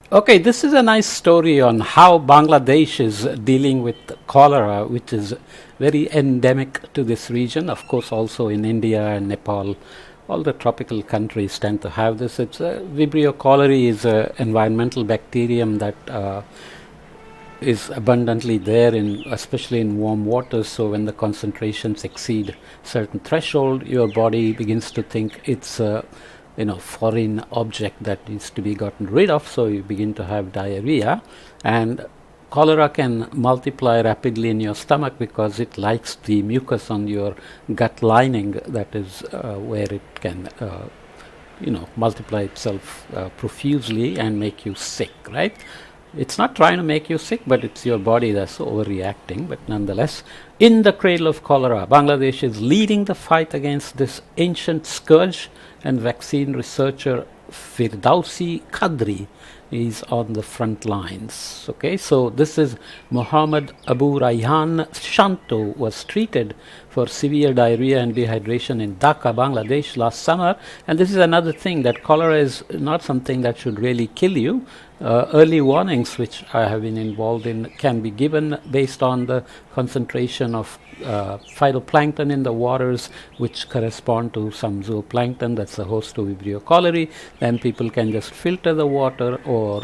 Okay, this is a nice story on how Bangladesh is dealing with cholera, which is very endemic to this region. Of course, also in India and Nepal, all the tropical countries tend to have this. It's Vibrio cholerae is an environmental bacterium that is abundantly there in especially in warm waters. So when the concentrations exceed certain threshold, your body begins to think it's a foreign object that needs to be gotten rid of, so you begin to have diarrhea. And cholera can multiply rapidly in your stomach because it likes the mucus on your gut lining. That is where it can multiply itself profusely and make you sick, right? It's not trying to make you sick, but it's your body that's overreacting. But nonetheless, in the cradle of cholera, Bangladesh is leading the fight against this ancient scourge, and vaccine researcher Firdausi Kadri is on the front lines. Okay, so this is Muhammad Abu Rayhan Shanto was treated for severe diarrhea and dehydration in Dhaka, Bangladesh last summer. And this is another thing, that cholera is not something that should really kill you. Early warnings, which I have been involved in, can be given based on the concentration of phytoplankton in the waters, which correspond to some zooplankton that's the host to Vibrio cholerae. Then people can just filter the water, or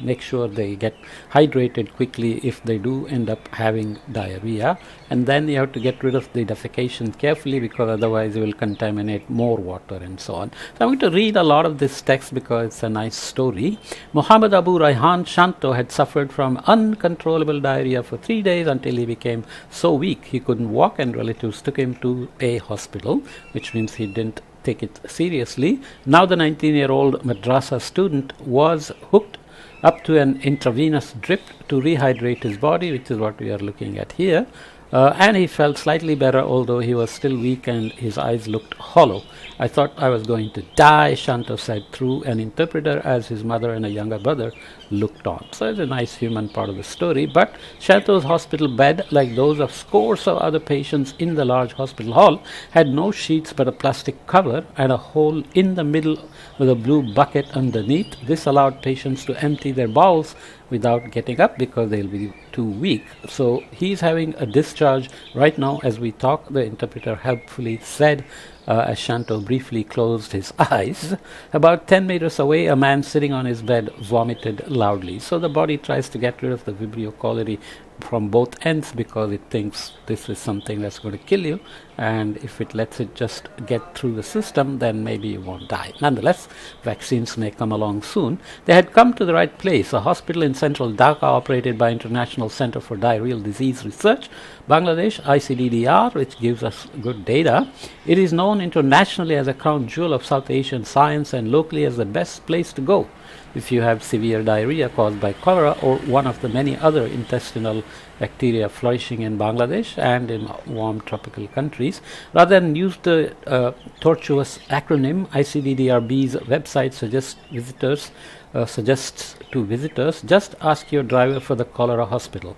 make sure they get hydrated quickly if they do end up having diarrhea. And then you have to get rid of the defecation carefully, because otherwise you will contaminate more water and so on. So I'm going to read a lot of this text because it's a nice story. Muhammad Abu Rayhan Shanto had suffered from uncontrollable diarrhea for 3 days until he became so weak he couldn't walk, and relatives took him to a hospital, which means he didn't take it seriously. Now the 19-year-old madrasa student was hooked up to an intravenous drip to rehydrate his body, which is what we are looking at here. And he felt slightly better, although he was still weak and his eyes looked hollow. I thought I was going to die, Shanto said through an interpreter, as his mother and a younger brother looked on. So it's a nice human part of the story. But Shanto's hospital bed, like those of scores of other patients in the large hospital hall, had no sheets but a plastic cover and a hole in the middle with a blue bucket underneath. This allowed patients to empty their bowels without getting up because they'll be too weak. So he's having a discharge right now as we talk, the interpreter helpfully said, as Shanto briefly closed his eyes. About 10 meters away, a man sitting on his bed vomited loudly. So the body tries to get rid of the Vibrio cholerae from both ends because it thinks this is something that's going to kill you, and if it lets it just get through the system, then maybe you won't die. Nonetheless, vaccines may come along soon. They had come to the right place, a hospital in central Dhaka operated by International Center for Diarrheal Disease Research, Bangladesh, ICDDR, which gives us good data. It is known internationally as a crown jewel of South Asian science and locally as the best place to go if you have severe diarrhea caused by cholera or one of the many other intestinal bacteria flourishing in Bangladesh and in warm tropical countries. Rather than use the tortuous acronym, ICDDRB's website suggests to visitors, just ask your driver for the cholera hospital.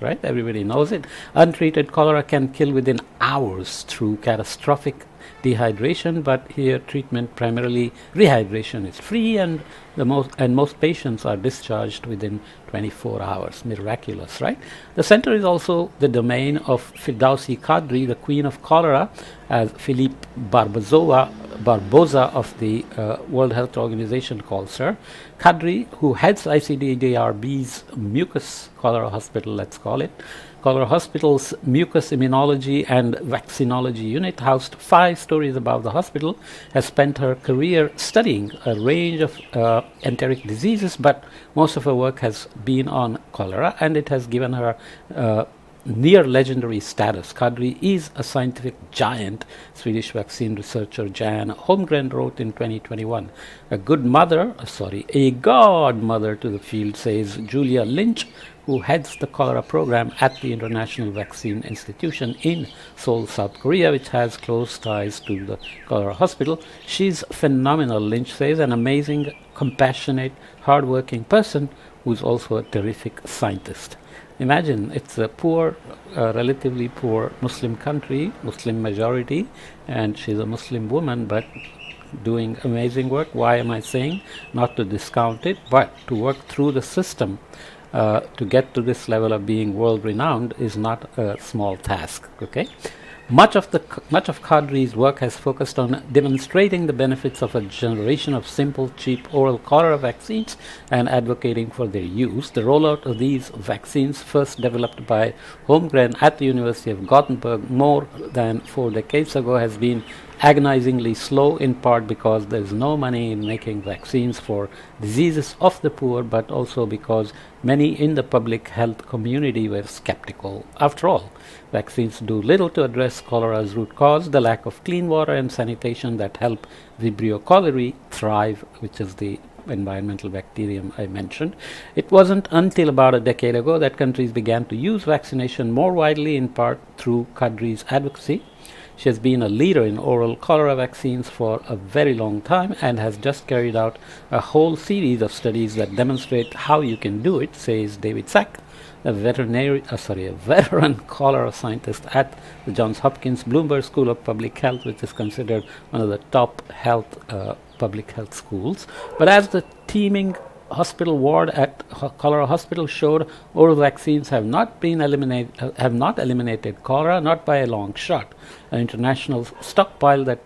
Right? Everybody knows it. Untreated cholera can kill within hours through catastrophic dehydration, but here treatment, primarily rehydration, is free, and most patients are discharged within 24 hours. Miraculous, right? The center is also the domain of Firdausi Kadri, the queen of cholera, as Philippe Barboza of the World Health Organization calls her. Kadri, who heads ICDDRB's mucus cholera hospital, let's call it. Cholera Hospital's mucus immunology and vaccinology unit, housed 5 stories above the hospital, has spent her career studying a range of enteric diseases, but most of her work has been on cholera, and it has given her near legendary status. Kadri is a scientific giant, Swedish vaccine researcher Jan Holmgren wrote in 2021. A godmother to the field, says Julia Lynch, who heads the cholera program at the International Vaccine Institution in Seoul, South Korea, which has close ties to the cholera hospital. She's phenomenal, Lynch says, an amazing, compassionate, hardworking person who's also a terrific scientist. Imagine, it's a poor, relatively poor Muslim country, Muslim majority, and she's a Muslim woman, but doing amazing work. Why am I saying? Not to discount it, but to work through the system to get to this level of being world renowned is not a small task. Okay. Much of Kadri's work has focused on demonstrating the benefits of a generation of simple, cheap oral cholera vaccines and advocating for their use. The rollout of these vaccines, first developed by Holmgren at the University of Gothenburg more than 4 decades ago, has been agonizingly slow, in part because there is no money in making vaccines for diseases of the poor, but also because many in the public health community were skeptical. After all, vaccines do little to address cholera's root cause, the lack of clean water and sanitation that help Vibrio cholerae thrive, which is the environmental bacterium I mentioned. It wasn't until about a decade ago that countries began to use vaccination more widely, in part through Kadri's advocacy. She has been a leader in oral cholera vaccines for a very long time and has just carried out a whole series of studies that demonstrate how you can do it, says David Sack, a veteran cholera scientist at the Johns Hopkins Bloomberg School of Public Health, which is considered one of the top public health schools. But as the teeming hospital ward at cholera hospital showed, oral vaccines have not eliminated cholera, not by a long shot. An international stockpile that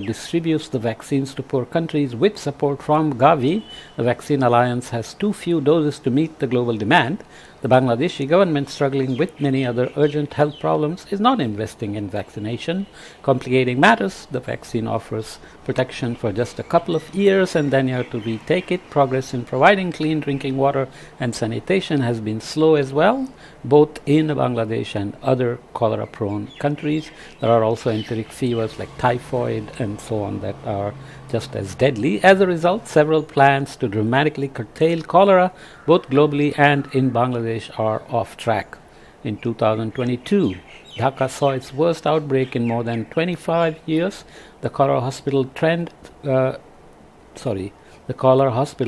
distributes the vaccines to poor countries with support from Gavi, the Vaccine Alliance, has too few doses to meet the global demand. The Bangladeshi government, struggling with many other urgent health problems, is not investing in vaccination. Complicating matters, the vaccine offers protection for just a couple of years and then you have to retake it. Progress in providing clean drinking water and sanitation has been slow as well, both in Bangladesh and other cholera-prone countries. There are also enteric fevers like typhoid and so on that are just as deadly. As a result, several plans to dramatically curtail cholera, both globally and in Bangladesh, are off track. In 2022, Dhaka saw its worst outbreak in more than 25 years. The cholera hospital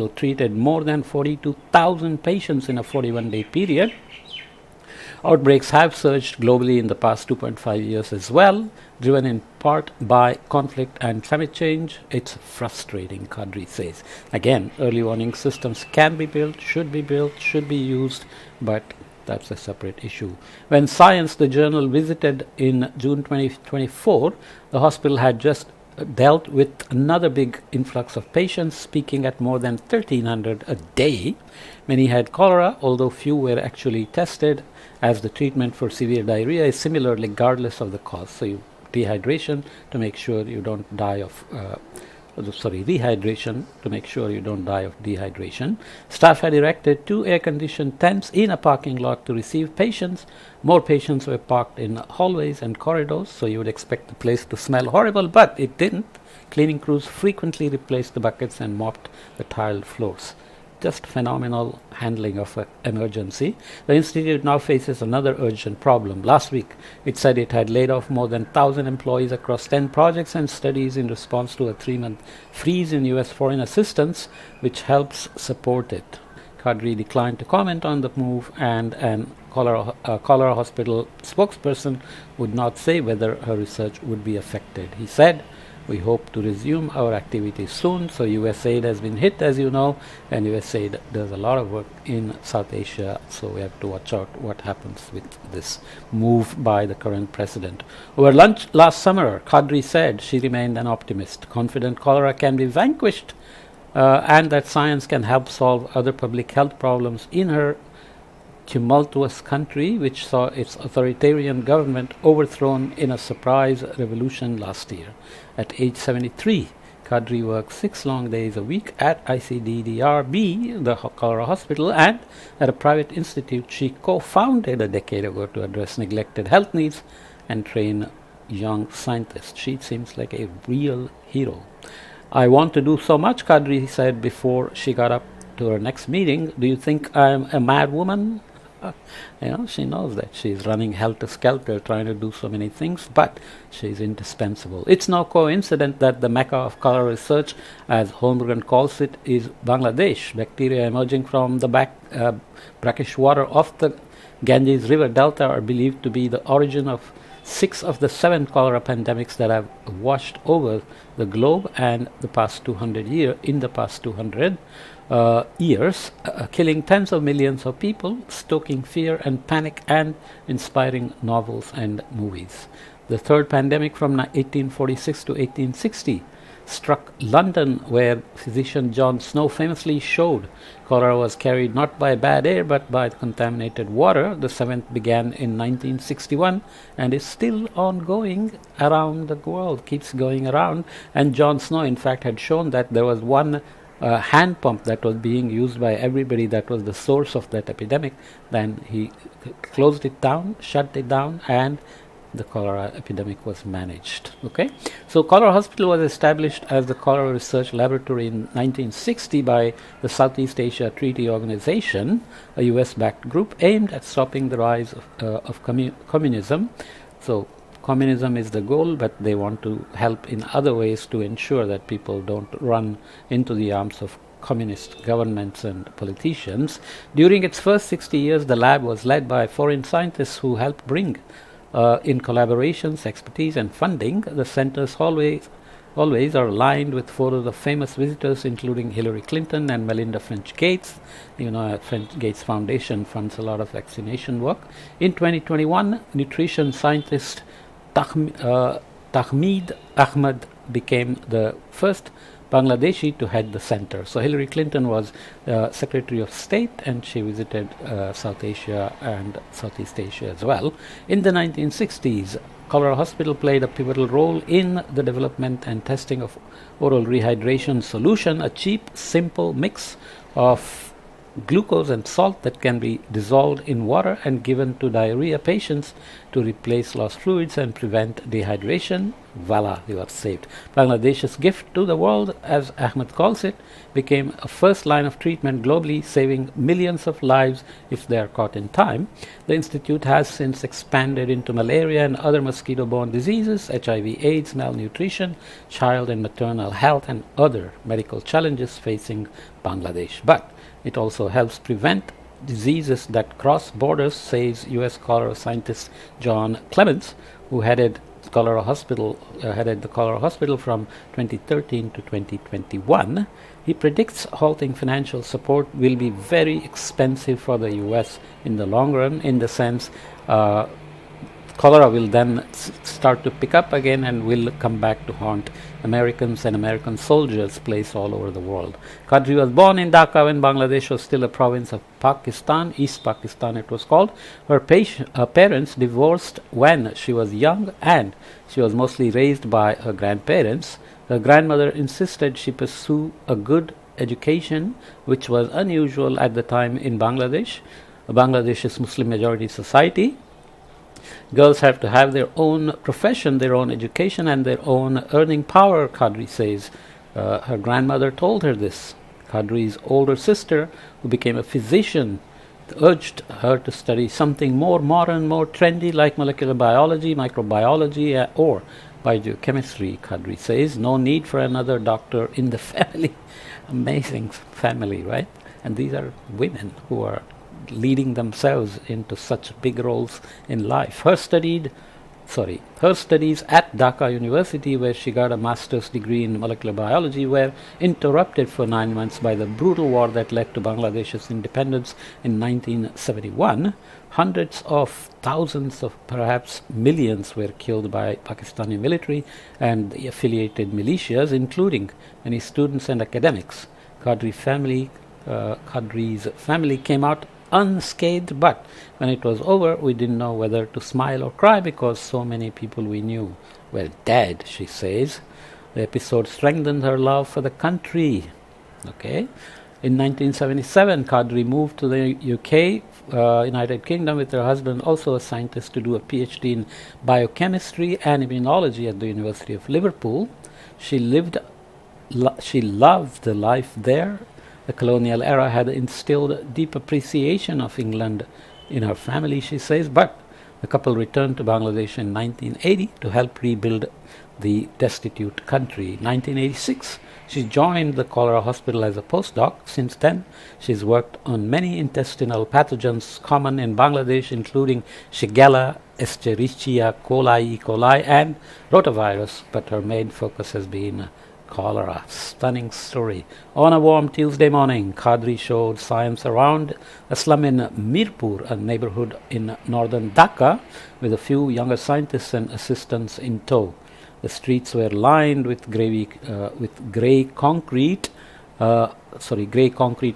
treated more than 42,000 patients in a 41-day period. Outbreaks have surged globally in the past 2.5 years as well, driven in part by conflict and climate change. It's frustrating, Kadri says. Again, early warning systems can be built, should be used, but that's a separate issue. When Science, the journal, visited in June 2024, the hospital had just dealt with another big influx of patients, peaking at more than 1,300 a day. Many had cholera, although few were actually tested, as the treatment for severe diarrhea is similar regardless of the cause. So dehydration to make sure you don't die of rehydration to make sure you don't die of dehydration. Staff had erected 2 air-conditioned tents in a parking lot to receive patients. More patients were parked in hallways and corridors, so you would expect the place to smell horrible, but it didn't. Cleaning crews frequently replaced the buckets and mopped the tiled floors. Just phenomenal handling of an emergency. The institute now faces another urgent problem. Last week, it said it had laid off more than 1,000 employees across 10 projects and studies in response to a 3-month freeze in U.S. foreign assistance, which helps support it. Kadri declined to comment on the move, and a cholera hospital spokesperson would not say whether her research would be affected. He said, "We hope to resume our activities soon." So USAID has been hit, as you know, and USAID does a lot of work in South Asia, so we have to watch out what happens with this move by the current president. Over lunch last summer, Kadri said she remained an optimist, confident cholera can be vanquished, and that science can help solve other public health problems in her tumultuous country, which saw its authoritarian government overthrown in a surprise revolution last year. At age 73, Kadri works 6 long days a week at ICDDRB, the cholera hospital, and at a private institute she co-founded a decade ago to address neglected health needs and train young scientists. She seems like a real hero. "I want to do so much," Kadri said before she got up to her next meeting. "Do you think I'm a mad woman?" She knows that she's running helter-skelter, trying to do so many things, but she's indispensable. It's no coincidence that the mecca of cholera research, as Holmgren calls it, is Bangladesh. Bacteria emerging from the brackish water of the Ganges River Delta are believed to be the origin of 6 of the 7 cholera pandemics that have washed over the globe and the past 200 years, killing tens of millions of people, stoking fear and panic, and inspiring novels and movies. The third pandemic from 1846 to 1860 struck London, where physician John Snow famously showed cholera was carried not by bad air but by contaminated water. The seventh began in 1961 and is still ongoing around the world, keeps going around. And John Snow, in fact, had shown that there was one hand pump that was being used by everybody that was the source of that epidemic. Then he closed it down, shut it down, and the cholera epidemic was managed. Okay, so Cholera Hospital was established as the Cholera Research Laboratory in 1960 by the Southeast Asia Treaty Organization, a US-backed group aimed at stopping the rise of communism. So communism is the goal, but they want to help in other ways to ensure that people don't run into the arms of communist governments and politicians. During its first 60 years, the lab was led by foreign scientists who helped bring in collaborations, expertise, and funding. The centers always are aligned with photos of famous visitors, including Hillary Clinton and Melinda French Gates. You know, French Gates Foundation funds a lot of vaccination work. In 2021, nutrition scientist Tahmid Ahmad became the first Bangladeshi to head the center. So Hillary Clinton was Secretary of State, and she visited South Asia and Southeast Asia as well. In the 1960s, Cholera Hospital played a pivotal role in the development and testing of oral rehydration solution, a cheap, simple mix of glucose and salt that can be dissolved in water and given to diarrhea patients to replace lost fluids and prevent dehydration. Voila, you are saved. Bangladesh's gift to the world, as Ahmed calls it, became a first line of treatment globally, saving millions of lives if they are caught in time. The institute has since expanded into malaria and other mosquito-borne diseases, HIV/AIDS, malnutrition, child and maternal health, and other medical challenges facing Bangladesh. But it also helps prevent diseases that cross borders, says U.S. cholera scientist John Clements, who headed the Cholera Hospital from 2013 to 2021. He predicts halting financial support will be very expensive for the U.S. in the long run, in the sense cholera will then start to pick up again and will come back to haunt Americans and American soldiers placed all over the world. Qadri was born in Dhaka when Bangladesh was still a province of Pakistan, East Pakistan it was called. Her parents divorced when she was young, and she was mostly raised by her grandparents. Her grandmother insisted she pursue a good education, which was unusual at the time in Bangladesh. Bangladesh's Muslim majority society. Girls have to have their own profession, their own education, and their own earning power, Qadri says. Her grandmother told her this. Qadri's older sister, who became a physician, urged her to study something more modern, more trendy, like molecular biology, microbiology, or biochemistry, Qadri says. No need for another doctor in the family. Amazing family, right? And these are women who are leading themselves into such big roles in life. Her studies at Dhaka University, where she got a master's degree in molecular biology, were interrupted for 9 months by the brutal war that led to Bangladesh's independence in 1971. Hundreds of thousands of perhaps millions were killed by Pakistani military and the affiliated militias, including many students and academics. Qadri's family came out unscathed, but when it was over, we didn't know whether to smile or cry because so many people we knew were dead, she says. The episode strengthened her love for the country. Okay. In 1977, Qadri moved to the UK, United Kingdom, with her husband, also a scientist, to do a PhD in biochemistry and immunology at the University of Liverpool. She loved the life there. The colonial era had instilled deep appreciation of England in her family, she says, but the couple returned to Bangladesh in 1980 to help rebuild the destitute country. In 1986, She joined the cholera hospital as a postdoc. Since then, she's worked on many intestinal pathogens common in Bangladesh, including Shigella, Escherichia coli, E. coli, and rotavirus, but her main focus has been cholera. Stunning story. On a warm Tuesday morning, Kadri showed science around a slum in Mirpur, a neighborhood in northern Dhaka, with a few younger scientists and assistants in tow. The streets were lined with grey concrete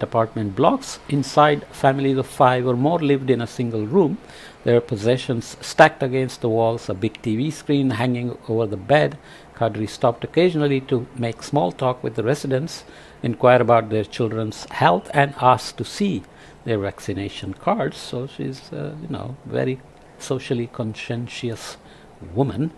apartment blocks. Inside, families of 5 or more lived in a single room. Their possessions stacked against the walls, a big TV screen hanging over the bed. Kadri stopped occasionally to make small talk with the residents, inquire about their children's health, and ask to see their vaccination cards. So she's, very socially conscientious woman.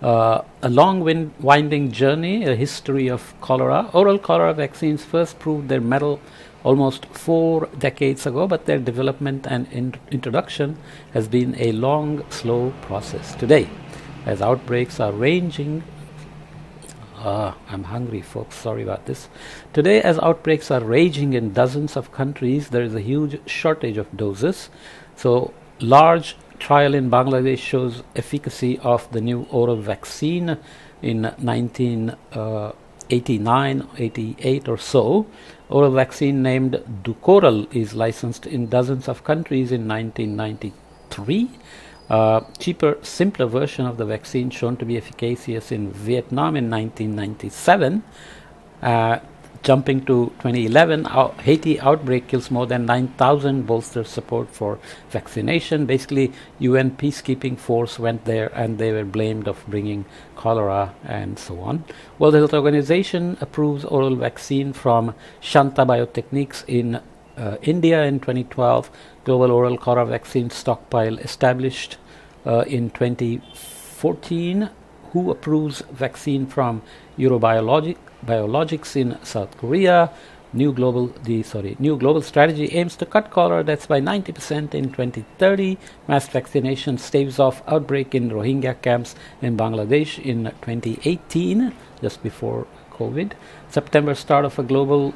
A long winding journey, a history of cholera. Oral cholera vaccines first proved their mettle almost 4 decades ago, but their development and introduction has been a long, slow process. Today, as outbreaks are ranging I'm hungry, folks. Sorry about this. Today, as outbreaks are raging in dozens of countries, there is a huge shortage of doses. So, large trial in Bangladesh shows efficacy of the new oral vaccine in 1989, 88 or so. Oral vaccine named Dukoral is licensed in dozens of countries in 1993. Cheaper, simpler version of the vaccine shown to be efficacious in Vietnam in 1997. Jumping to 2011, Haiti outbreak kills more than 9,000, bolsters support for vaccination. Basically, UN peacekeeping force went there and they were blamed of bringing cholera and so on. World Health Organization approves oral vaccine from Shanta Biotechnics in India in 2012. Global oral cholera vaccine stockpile established in 2014. WHO approves vaccine from Biologics in South Korea. New global strategy aims to cut cholera deaths by 90% in 2030. Mass vaccination staves off outbreak in Rohingya camps in Bangladesh in 2018, just before COVID. September start of a global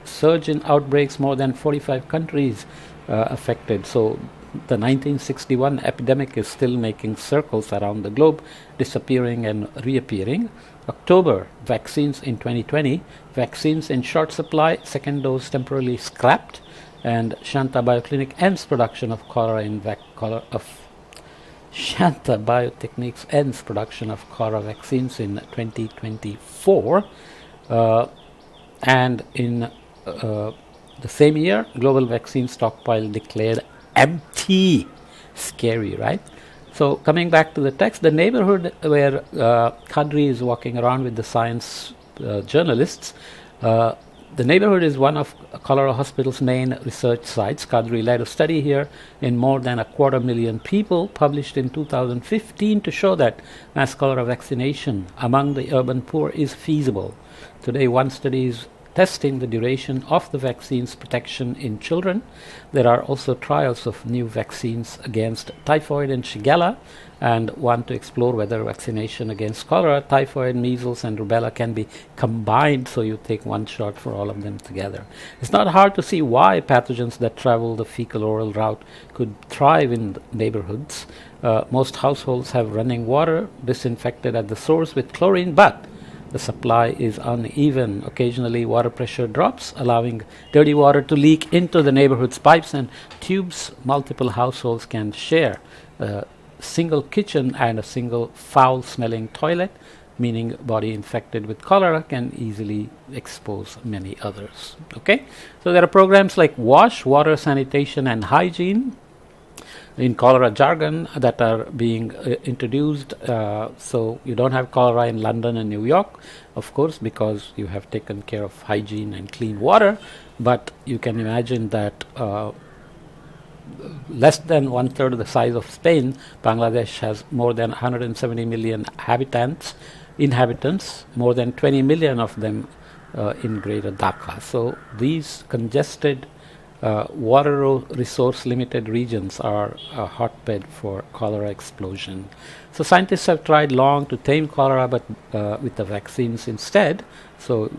surge in outbreaks, more than 45 countries affected. So the 1961 epidemic is still making circles around the globe, disappearing and reappearing. October, vaccines in 2020, vaccines in short supply, second dose temporarily scrapped, and Shanta Bioclinic ends production of cholera Shanta Biotechnics ends production of cholera vaccines in 2024, and in the same year, global vaccine stockpile declared empty. Scary, right? So coming back to the text, the neighborhood where Kadri is walking around with the science journalists, the neighborhood is one of Cholera Hospital's main research sites. Kadri led a study here in more than 250,000 people, published in 2015, to show that mass cholera vaccination among the urban poor is feasible. Today, one study is testing the duration of the vaccine's protection in children. There are also trials of new vaccines against typhoid and Shigella, and one to explore whether vaccination against cholera, typhoid, measles, and rubella can be combined, so you take one shot for all of them together. It's not hard to see why pathogens that travel the fecal-oral route could thrive in neighborhoods. Most households have running water disinfected at the source with chlorine, but the supply is uneven. Occasionally, water pressure drops, allowing dirty water to leak into the neighborhood's pipes and tubes. Multiple households can share a single kitchen and a single foul-smelling toilet, meaning body infected with cholera can easily expose many others. Okay, so there are programs like WASH, water, sanitation, and hygiene, in cholera jargon, that are being introduced. So you don't have cholera in London and New York, of course, because you have taken care of hygiene and clean water, but you can imagine that less than 1/3 of the size of Spain, Bangladesh has more than 170 million inhabitants, more than 20 million of them in Greater Dhaka. So these congested resource limited regions are a hotbed for cholera explosion. So scientists have tried long to tame cholera, but with the vaccines instead. So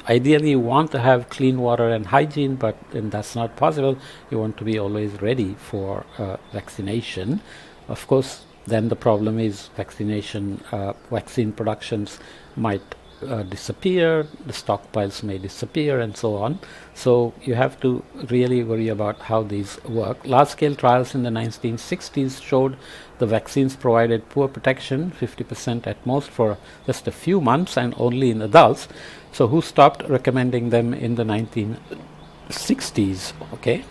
ideally you want to have clean water and hygiene, but that's not possible. You want to be always ready for vaccination. Of course, then the problem is vaccine productions might disappear, the stockpiles may disappear, and so on. So you have to really worry about how these work. Large-scale trials in the 1960s showed the vaccines provided poor protection, 50% at most, for just a few months and only in adults. So who stopped recommending them in the 1960s? Okay.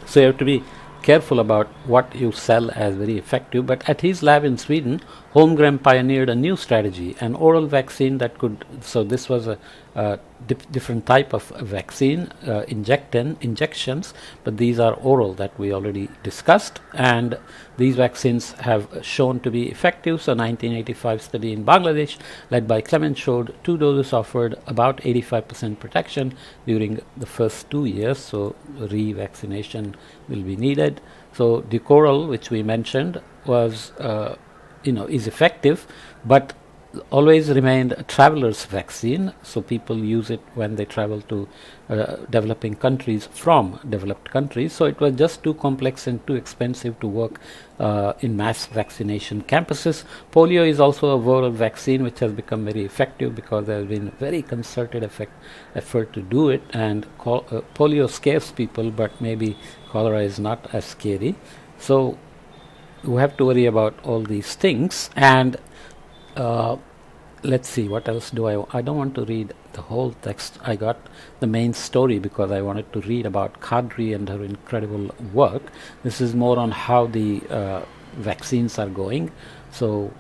So you have to be careful about what you sell as very effective. But at his lab in Sweden, Holmgren pioneered a new strategy, an oral vaccine that could, so this was a different type of vaccine, injections, but these are oral that we already discussed, and these vaccines have shown to be effective. So 1985 study in Bangladesh led by Clement showed 2 doses offered about 85% protection during the first 2 years, so revaccination will be needed. So Decoral, which we mentioned, was is effective, but always remained a traveler's vaccine, so people use it when they travel to developing countries from developed countries. So it was just too complex and too expensive to work in mass vaccination campuses. Polio is also a oral vaccine which has become very effective because there has been very concerted effort to do it, and polio scares people, but maybe cholera is not as scary. So we have to worry about all these things. And let's see, what else do I don't want to read the whole text. I got the main story because I wanted to read about Kadri and her incredible work. This is more on how the vaccines are going. So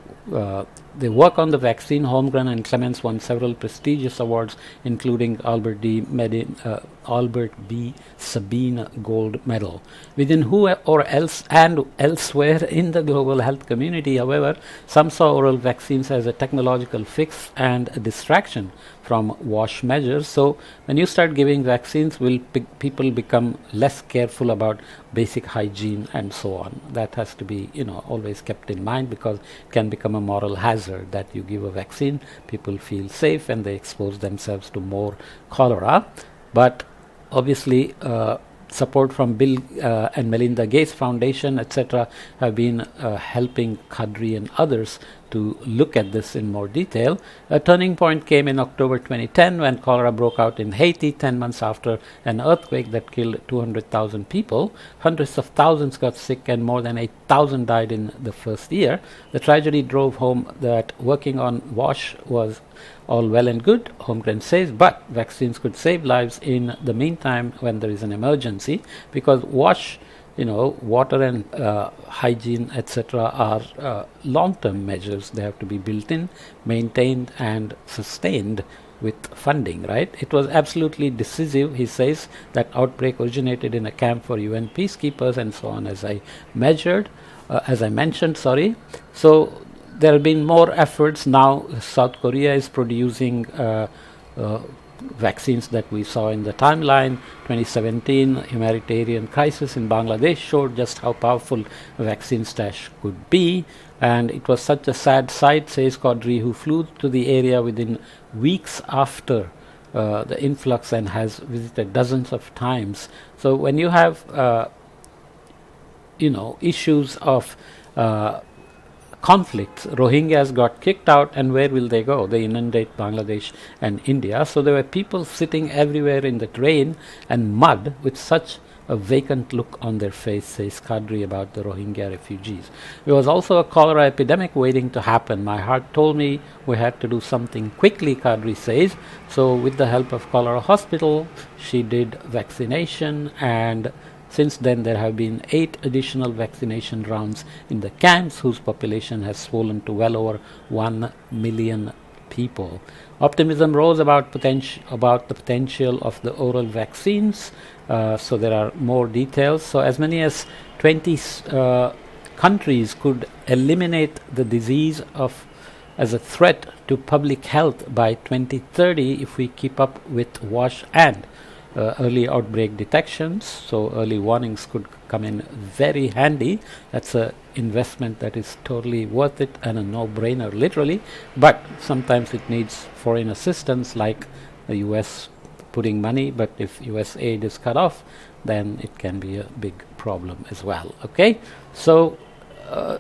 they work on the vaccine. Holmgren and Clements won several prestigious awards, including Albert B. Sabine Gold Medal. Within who or else and elsewhere in the global health community, however, some saw oral vaccines as a technological fix and a distraction from WASH measures. So when you start giving vaccines, will people become less careful about basic hygiene and so on? That has to be always kept in mind, because it can become a moral hazard that you give a vaccine, people feel safe and they expose themselves to more cholera. But obviously support from Bill and Melinda Gates Foundation, etc., have been helping Kadri and others to look at this in more detail. A turning point came in October 2010 when cholera broke out in Haiti 10 months after an earthquake that killed 200,000 people. Hundreds of thousands got sick and more than 8,000 died in the first year. The tragedy drove home that working on WASH was all well and good, Holmgren says, but vaccines could save lives in the meantime when there is an emergency, because WASH, water and hygiene, etc., are long-term measures. They have to be built in, maintained, and sustained with funding, right? It was absolutely decisive, he says. That outbreak originated in a camp for UN peacekeepers and so on, as I mentioned. So there have been more efforts now. South Korea is producing vaccines that we saw in the timeline. 2017 humanitarian crisis in Bangladesh showed just how powerful a vaccine stash could be, and it was such a sad sight, says Kadri, who flew to the area within weeks after the influx and has visited dozens of times. So when you have issues of conflicts, Rohingyas got kicked out, and where will they go? They inundate Bangladesh and India. So there were people sitting everywhere in the rain and mud with such a vacant look on their face, says Kadri about the Rohingya refugees. There was also a cholera epidemic waiting to happen. My heart told me we had to do something quickly, Kadri says. So with the help of Cholera Hospital, she did vaccination, and since then there have been 8 additional vaccination rounds in the camps, whose population has swollen to well over 1 million people. Optimism rose about the potential of the oral vaccines. So there are more details. So as many as 20 countries could eliminate the disease as a threat to public health by 2030 if we keep up with WASH and early outbreak detections, so early warnings could come in very handy. That's a investment that is totally worth it and a no-brainer, literally. But sometimes it needs foreign assistance, like the US putting money. But if US aid is cut off, then it can be a big problem as well. Okay, so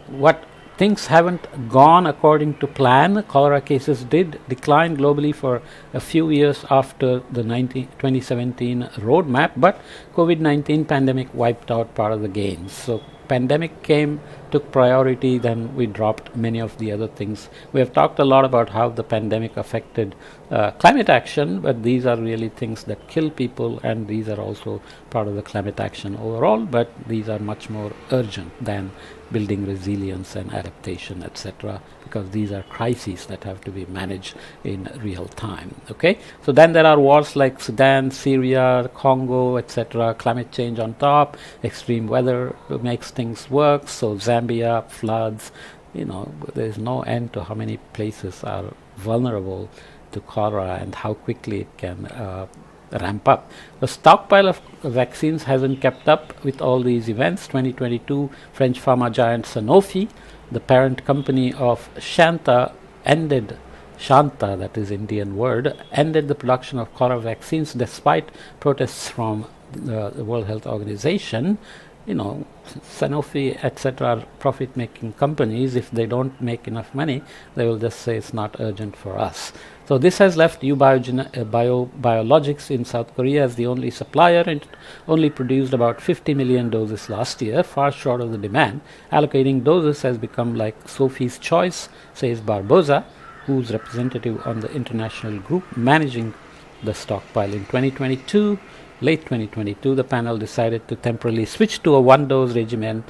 what things haven't gone according to plan. Cholera cases did decline globally for a few years after the 2017 roadmap, but COVID-19 pandemic wiped out part of the gains. So pandemic came, took priority, then we dropped many of the other things. We have talked a lot about how the pandemic affected climate action, but these are really things that kill people, and these are also part of the climate action overall, but these are much more urgent than building resilience and adaptation, etc., because these are crises that have to be managed in real time. Okay, so then there are wars like Sudan, Syria, Congo, etc., climate change on top, extreme weather makes things worse, so Zambia, floods, there is no end to how many places are vulnerable to cholera and how quickly it can ramp up. The stockpile of vaccines hasn't kept up with all these events. 2022, French pharma giant Sanofi, the parent company of Shanta, that is Indian word, ended the production of cholera vaccines despite protests from the World Health Organization. Sanofi, etc., are profit-making companies. If they don't make enough money, they will just say it's not urgent for us. So this has left Biologics in South Korea as the only supplier, and only produced about 50 million doses last year, far short of the demand. Allocating doses has become like Sophie's choice, says Barbosa, who's representative on the international group managing the stockpile. In late 2022, the panel decided to temporarily switch to a one-dose regimen,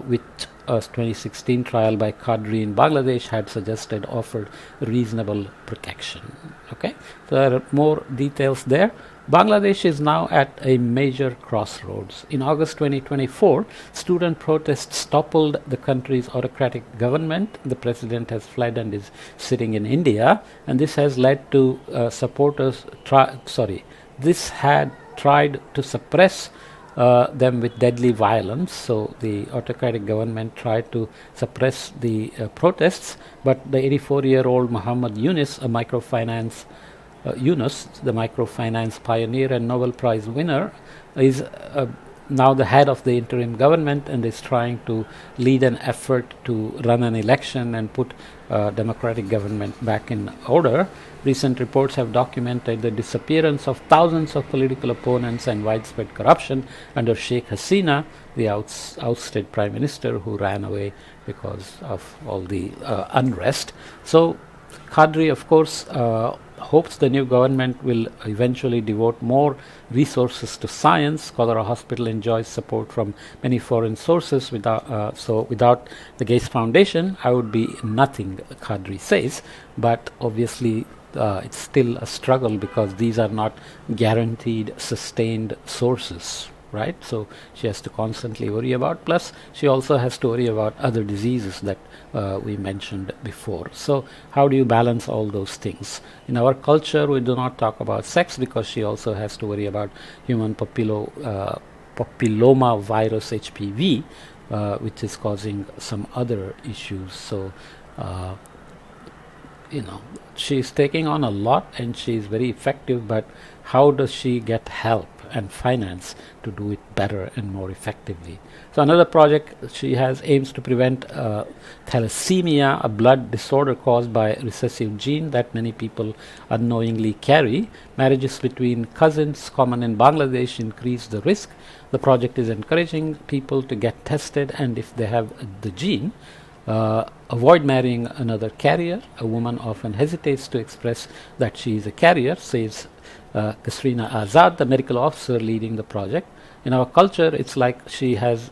which a 2016 trial by Kadri in Bangladesh had suggested offered reasonable protection. Okay, so there are more details there. Bangladesh is now at a major crossroads. In August 2024, student protests toppled the country's autocratic government. The president has fled and is sitting in India, and this has led to this had tried to suppress them with deadly violence. So the autocratic government tried to suppress the protests, but the 84-year-old Muhammad Yunus, the microfinance pioneer and Nobel Prize winner, is now the head of the interim government and is trying to lead an effort to run an election and put democratic government back in order. Recent reports have documented the disappearance of thousands of political opponents and widespread corruption under Sheikh Hasina, the ousted prime minister who ran away because of all the unrest. So Kadri, of course, hopes the new government will eventually devote more resources to science. Cholera Hospital enjoys support from many foreign sources. Without the Gates Foundation, I would be nothing, Kadri says. But obviously, it's still a struggle because these are not guaranteed, sustained sources. Right, so she has to constantly worry about. Plus, she also has to worry about other diseases that we mentioned before. So, how do you balance all those things? In our culture, we do not talk about sex because she also has to worry about human papilloma virus (HPV), which is causing some other issues. So, she is taking on a lot and she is very effective. But how does she get help and finance to do it better and more effectively? So another project she has aims to prevent thalassemia, a blood disorder caused by a recessive gene that many people unknowingly carry. Marriages between cousins, common in Bangladesh, increase the risk. The project is encouraging people to get tested, and if they have the gene, avoid marrying another carrier. A woman often hesitates to express that she is a carrier, says Kasrina Azad, the medical officer leading the project. In our culture, it's like she has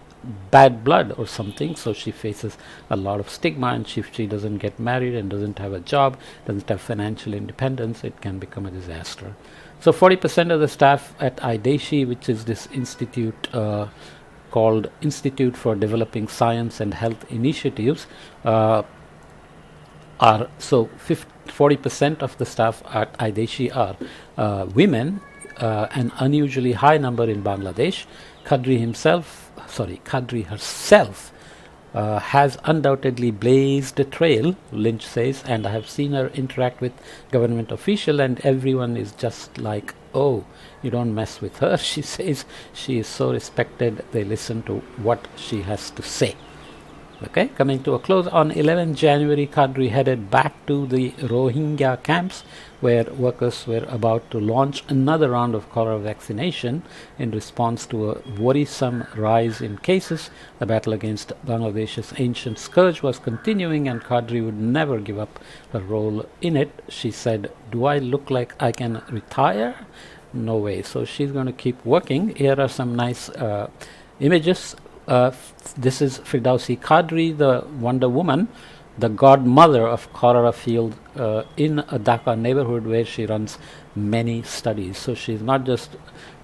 bad blood or something, so she faces a lot of stigma, and if she doesn't get married and doesn't have a job, doesn't have financial independence, it can become a disaster. So 40% of the staff at IDESHI, which is this institute called Institute for Developing Science and Health Initiatives, 40% of the staff at IDESHI are women, an unusually high number in Bangladesh. Kadri herself has undoubtedly blazed a trail, Lynch says, and I have seen her interact with government officials, and everyone is just like, oh, you don't mess with her. She says she is so respected, they listen to what she has to say. Okay, coming to a close, on 11 January, Kadri headed back to the Rohingya camps where workers were about to launch another round of cholera vaccination in response to a worrisome rise in cases. The battle against Bangladesh's ancient scourge was continuing, and Kadri would never give up her role in it. She said, "Do I look like I can retire? No way." So she's going to keep working. Here are some nice images. This is Firdausi Kadri, the Wonder Woman, the godmother of cholera field in a Dhaka neighborhood where she runs many studies. So she's not just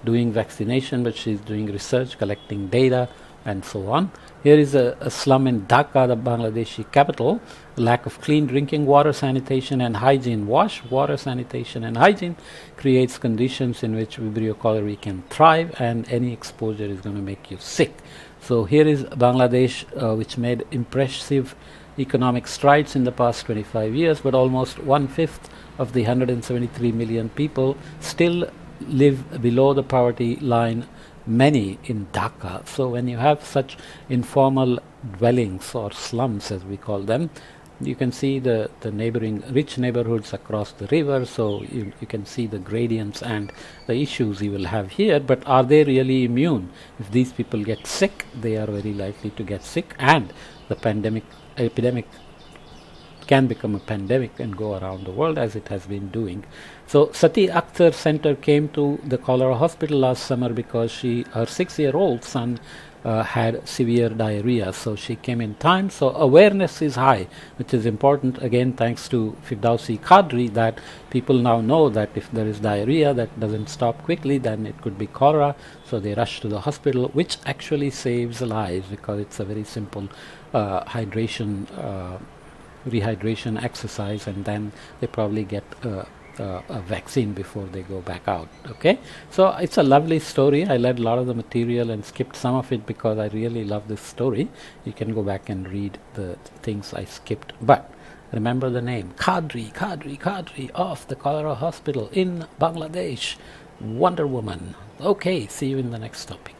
doing vaccination, but she's doing research, collecting data, and so on. Here is a slum in Dhaka, the Bangladeshi capital. Lack of clean drinking water, sanitation and hygiene. Water, sanitation and hygiene creates conditions in which Vibrio cholerae can thrive, and any exposure is going to make you sick. So here is Bangladesh, which made impressive economic strides in the past 25 years, but almost 1/5 of the 173 million people still live below the poverty line, many in Dhaka. So when you have such informal dwellings or slums, as we call them, you can see the neighboring rich neighborhoods across the river, so you can see the gradients and the issues you will have here. But are they really immune? If these people get sick, they are very likely to get sick, and the epidemic can become a pandemic and go around the world, as it has been doing. So Sati Akhtar Center came to the cholera hospital last summer because her 6-year-old son had severe diarrhea, so she came in time. So awareness is high, which is important, again thanks to Firdausi Kadri, that people now know that if there is diarrhea that doesn't stop quickly, then it could be cholera, so they rush to the hospital, which actually saves lives because it's a very simple rehydration exercise, and then they probably get a vaccine before they go back out. Okay, so it's a lovely story. I read a lot of the material and skipped some of it because I really love this story. You can go back and read the things I skipped, but remember the name Kadri of the Cholera Hospital in Bangladesh, Wonder Woman. Okay, see you in the next topic.